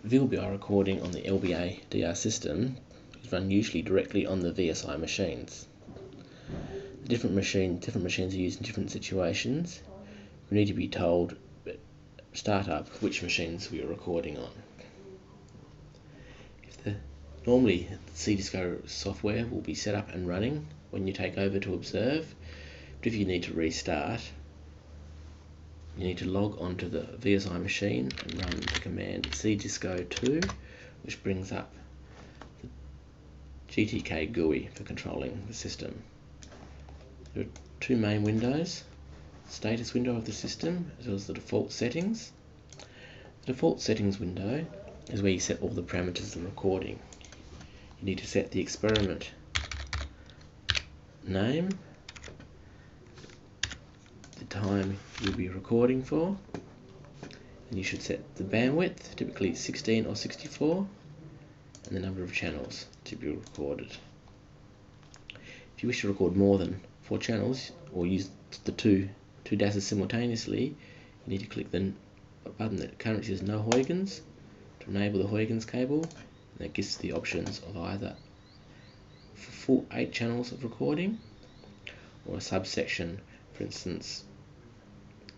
VLBI recording on the LBADR system is run usually directly on the VSI machines. The different machines are used in different situations. We need to be told at startup which machines we are recording on. Normally, the Cdisko software will be set up and running when you take over to observe, but if you need to restart, you need to log onto the VSI machine and run the command Cdisko2, which brings up the GTK GUI for controlling the system. There are two main windows: the status window of the system as well as the default settings. The default settings window is where you set all the parameters of the recording. You need to set the experiment name, the time you'll be recording for, and you should set the bandwidth, typically 16 or 64, and the number of channels to be recorded. If you wish to record more than 4 channels or use the two DASs simultaneously, you need to click the button that currently says no Huygens to enable the Huygens cable, and that gives the options of either for full 8 channels of recording or a subsection. For instance,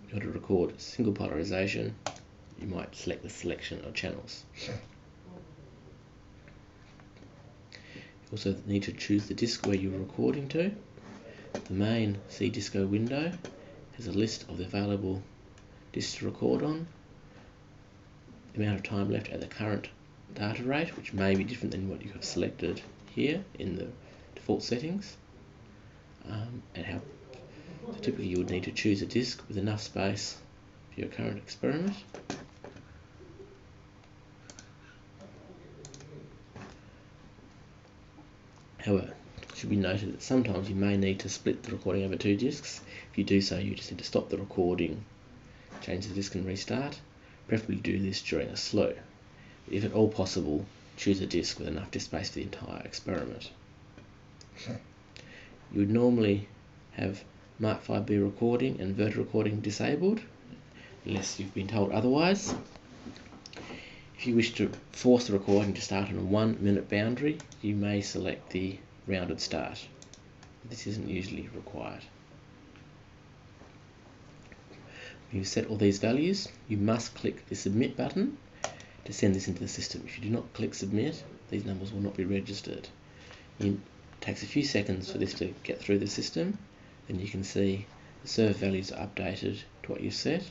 if you want to record single polarization, you might select the selection of channels. You also need to choose the disk where you're recording to. The main Cdisko window has a list of the available disks to record on, the amount of time left at the current data rate, which may be different than what you have selected here in the default settings, and how typically you would need to choose a disk with enough space for your current experiment. However, it should be noted that sometimes you may need to split the recording over 2 disks. If you do so, you just need to stop the recording, change the disk and restart. Preferably do this during a slow. If at all possible, choose a disk with enough disk space for the entire experiment. You would normally have Mark 5B recording and Verta recording disabled, unless you've been told otherwise. If you wish to force the recording to start on a 1-minute boundary, you may select the rounded start. This isn't usually required. When you've set all these values, you must click the submit button to send this into the system. If you do not click submit, these numbers will not be registered. It takes a few seconds for this to get through the system, and you can see the server values are updated to what you set.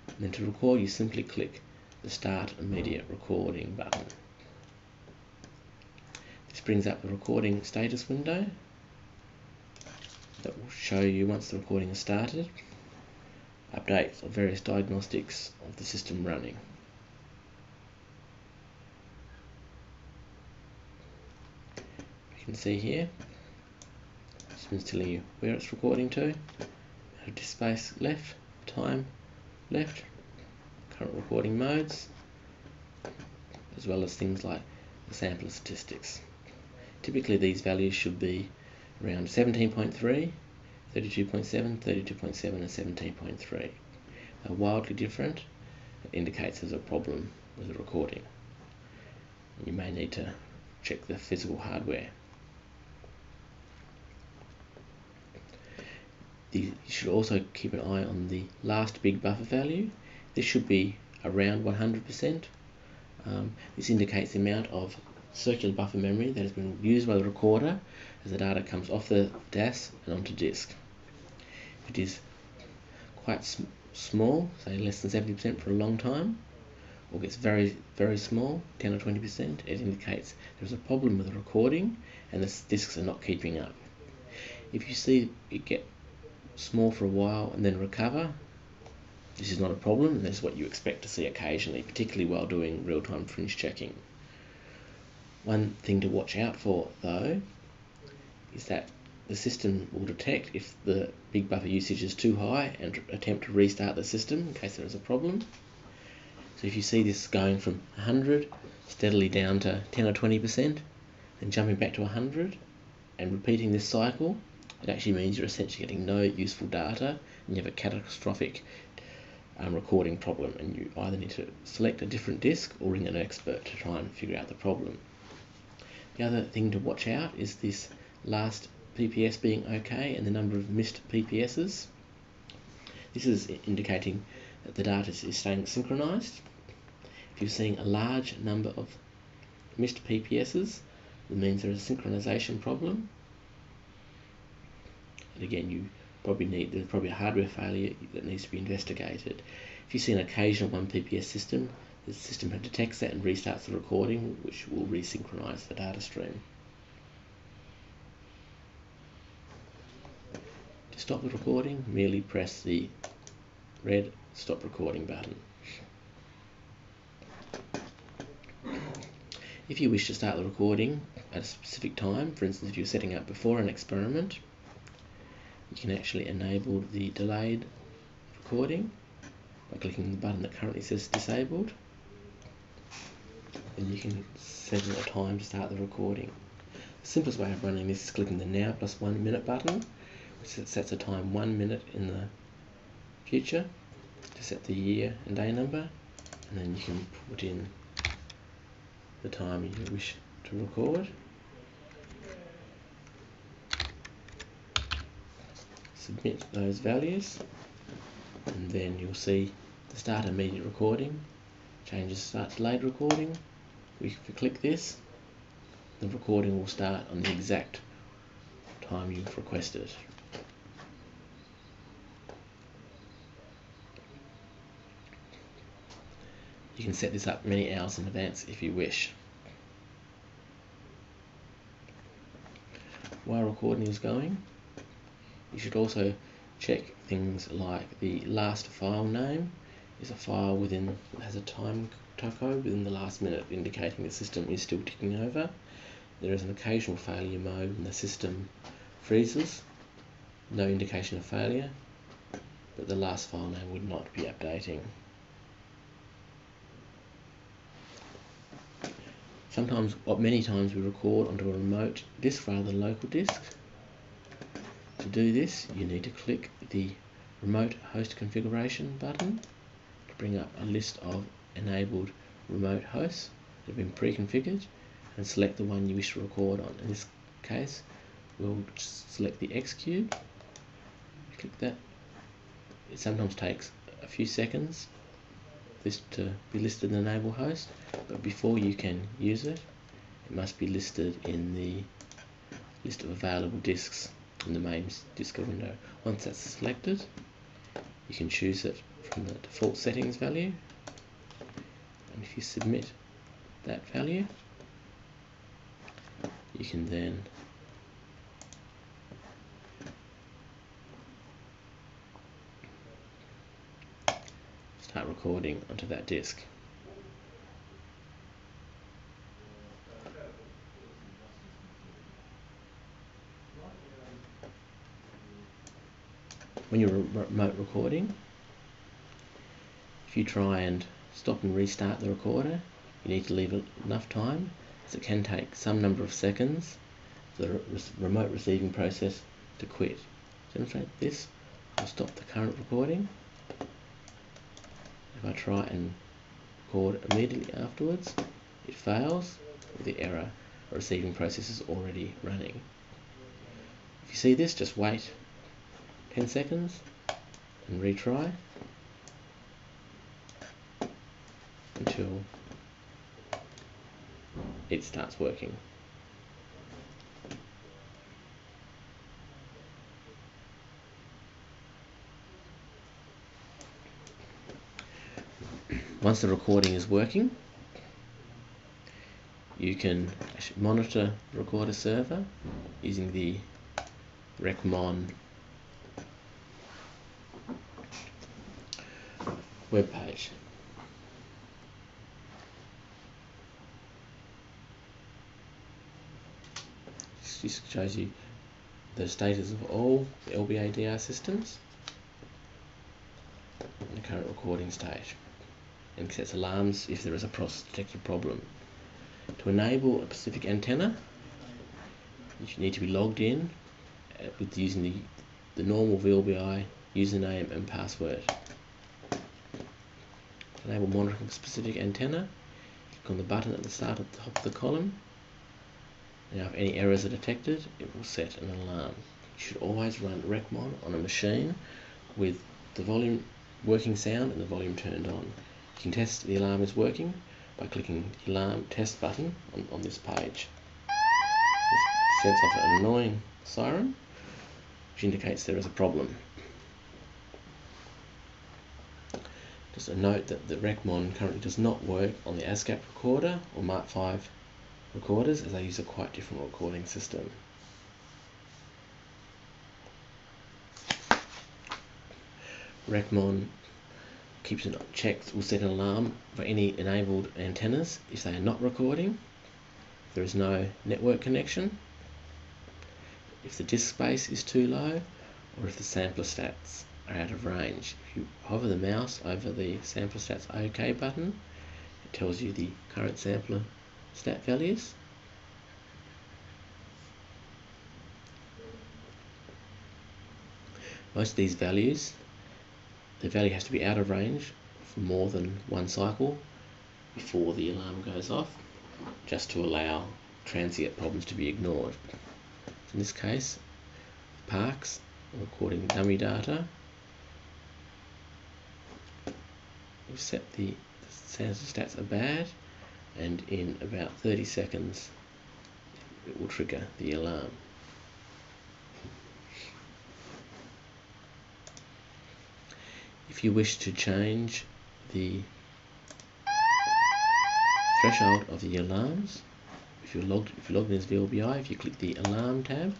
And then to record, you simply click the Start Immediate Recording button. This brings up the recording status window that will show you once the recording is started, updates of various diagnostics of the system running. You can see here, the system is telling you where it's recording to, how disk space left, time left, current recording modes, as well as things like the sampler statistics. Typically these values should be around 17.3, 32.7, 32.7 and 17.3. They're wildly different. It indicates there's a problem with the recording. You may need to check the physical hardware. You should also keep an eye on the last big buffer value. This should be around 100%. This indicates the amount of circular buffer memory that has been used by the recorder as the data comes off the DAS and onto disk. If it is quite small, say less than 70% for a long time, or gets very, very small, 10 or 20%, it indicates there's a problem with the recording and the disks are not keeping up. If you see it get small for a while and then recover, this is not a problem, and this is what you expect to see occasionally, particularly while doing real-time fringe checking. One thing to watch out for, though, is that the system will detect if the big buffer usage is too high and attempt to restart the system in case there is a problem. So if you see this going from 100 steadily down to 10 or 20%, then jumping back to 100 and repeating this cycle, it actually means you're essentially getting no useful data and you have a catastrophic recording problem, and you either need to select a different disk or ring an expert to try and figure out the problem. The other thing to watch out is this last PPS being okay and the number of missed PPSs. This is indicating that the data is staying synchronized. If you're seeing a large number of missed PPSs, that means there is a synchronization problem. And again, there's probably a hardware failure that needs to be investigated. If you see an occasional 1 PPS system, the system detects that and restarts the recording, which will resynchronize the data stream. To stop the recording, merely press the red stop recording button. If you wish to start the recording at a specific time, for instance if you're setting up before an experiment, you can actually enable the delayed recording by clicking the button that currently says disabled, and you can set a time to start the recording. The simplest way of running this is clicking the now plus 1 minute button, which sets a time 1 minute in the future to set the year and day number, and then you can put in the time you wish to record. Submit those values, and then you'll see the start immediate recording changes start delayed recording. If you click this, the recording will start on the exact time you've requested. You can set this up many hours in advance if you wish. While recording is going, you should also check things like the last file name is a file has a time code within the last minute, indicating the system is still ticking over. There is an occasional failure mode when the system freezes, no indication of failure, but the last file name would not be updating. Many times we record onto a remote disk rather than local disk. To do this, you need to click the remote host configuration button to bring up a list of enabled remote hosts that have been pre-configured, and select the one you wish to record on. In this case, we'll select the X cube. Click that. It sometimes takes a few seconds this to be listed in the enable host, but before you can use it, it must be listed in the list of available disks in the main Cdisko window. Once that's selected, you can choose it from the default settings value, and if you submit that value, you can then start recording onto that disk. When you're remote recording, if you try and stop and restart the recorder, you need to leave enough time, as it can take some number of seconds for the remote receiving process to quit. To demonstrate this, I'll stop the current recording. If I try and record immediately afterwards, it fails with the error, the receiving process is already running. If you see this, just wait 10 seconds and retry until it starts working. Once the recording is working, you can monitor the recorder server using the recmon web page. This shows you the status of all the LBADR systems and the current recording state, and sets alarms if there is a process detected problem. To enable a specific antenna, you need to be logged in with using the normal VLBI username and password. To enable monitoring of a specific antenna, click on the button at the start of the top of the column. Now if any errors are detected, it will set an alarm. You should always run RecMon on a machine with the volume working sound and the volume turned on. You can test the alarm is working by clicking the alarm test button on this page. This sends off an annoying siren which indicates there is a problem. Just a note that the RecMon currently does not work on the ASCAP recorder or Mark V recorders, as they use a quite different recording system. RecMon will set an alarm for any enabled antennas if they are not recording, if there is no network connection, if the disk space is too low, or if the sampler stats are out of range. If you hover the mouse over the sampler stats OK button, it tells you the current sampler stat values. Most of these values, the value has to be out of range for more than one cycle before the alarm goes off, just to allow transient problems to be ignored. In this case, Parks are recording dummy data. We've set the sensor stats are bad, and in about 30 seconds it will trigger the alarm. If you wish to change the threshold of the alarms, if you're logged in as VLBI, if you click the alarm tab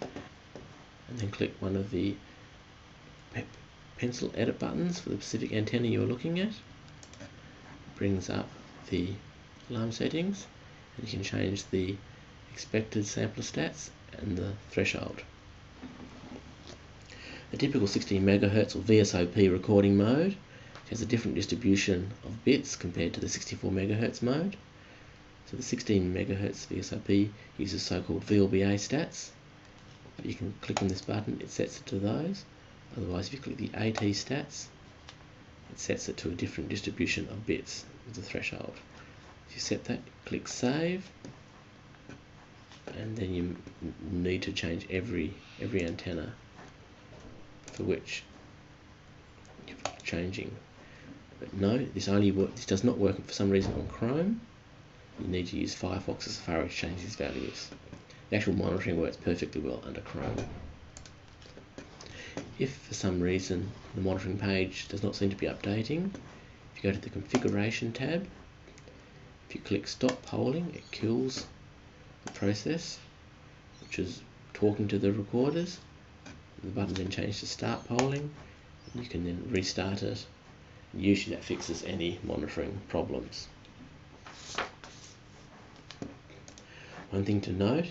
and then click one of the pencil edit buttons for the specific antenna you're looking at, it brings up the alarm settings, and you can change the expected sampler stats and the threshold. The typical 16 MHz or VSOP recording mode has a different distribution of bits compared to the 64 MHz mode. So the 16 MHz VSOP uses so-called VLBA stats. You can click on this button, it sets it to those. Otherwise, if you click the AT stats, it sets it to a different distribution of bits with the threshold. If you set that, click Save, and then you need to change every antenna for which you're changing. But no, this does not work for some reason on Chrome. You need to use Firefox or Safari to change these values. The actual monitoring works perfectly well under Chrome. If for some reason the monitoring page does not seem to be updating, if you go to the Configuration tab, if you click Stop Polling, it kills the process, which is talking to the recorders. The button then changes to Start Polling, and you can then restart it. Usually that fixes any monitoring problems. One thing to note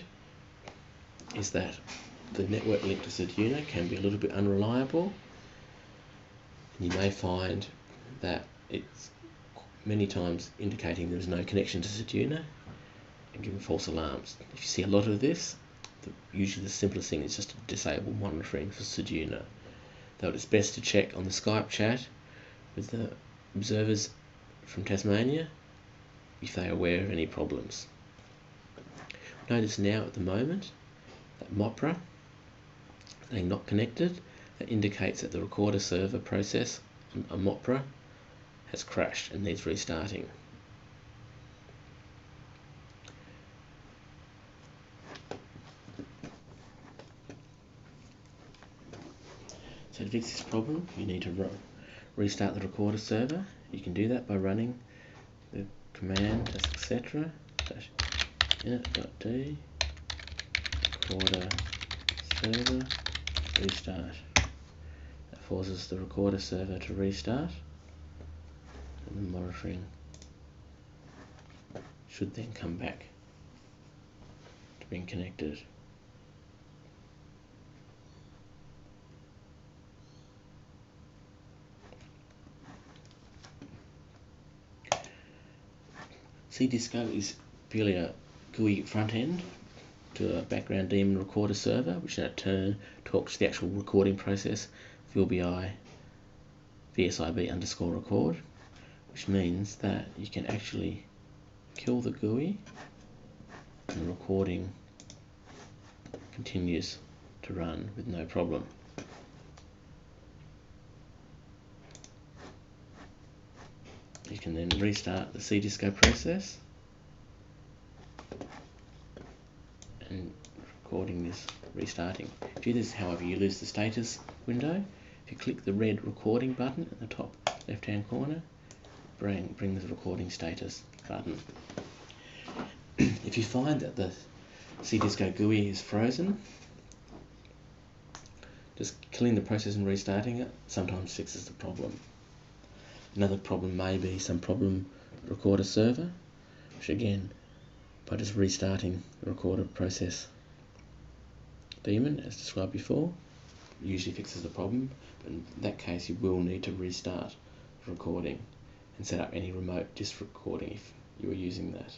is that the network link to Cdisko can be a little bit unreliable. You may find that it's many times indicating there is no connection to Cdisko and giving false alarms. If you see a lot of this, usually the simplest thing is just to disable monitoring for Cdisko. Though it's best to check on the Skype chat with the observers from Tasmania if they are aware of any problems. Notice now at the moment that MOPRA saying not connected, that indicates that the recorder server process on MOPRA has crashed and needs restarting. So to fix this problem, you need to restart the recorder server. You can do that by running the command etc. init.d recorder server restart. That forces the recorder server to restart, and the monitoring should then come back to being connected. Cdisko is purely a GUI front end to a background daemon recorder server, which in turn talks to the actual recording process, VLBI VSIB_record, which means that you can actually kill the GUI and the recording continues to run with no problem. You can then restart the Cdisko process, and recording is restarting. If you do this, however, you lose the status window. If you click the red recording button at the top left hand corner, bring the recording status button. If you find that the Cdisko GUI is frozen, just killing the process and restarting it sometimes fixes the problem. Another problem may be some problem recorder server, which again, by just restarting the recorder process daemon as described before, usually fixes the problem. But in that case, you will need to restart the recording and set up any remote disk recording if you are using that.